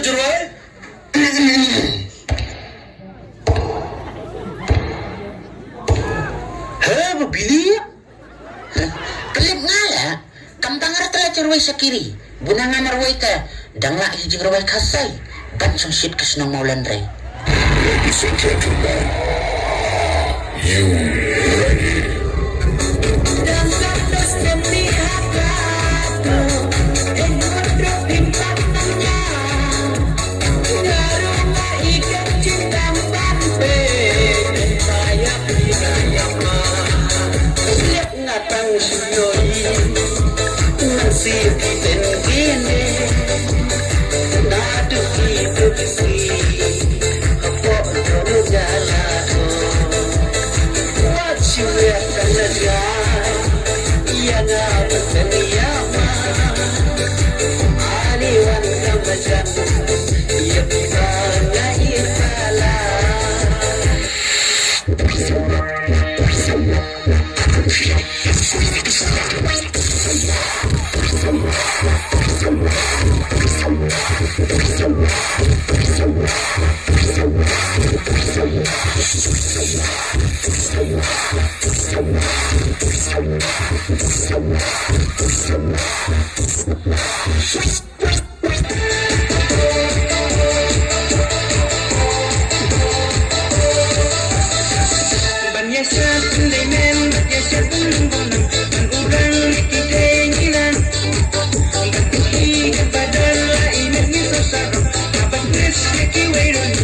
jeroy. Ha, mabili? Kelip nga la. Kampangar tala jeroy sa kiri. Bunanga marway ka. Dangla hijing raway kasay. Bansang shit kas ng maulan ray. Ladies and gentlemen, you ready? Wait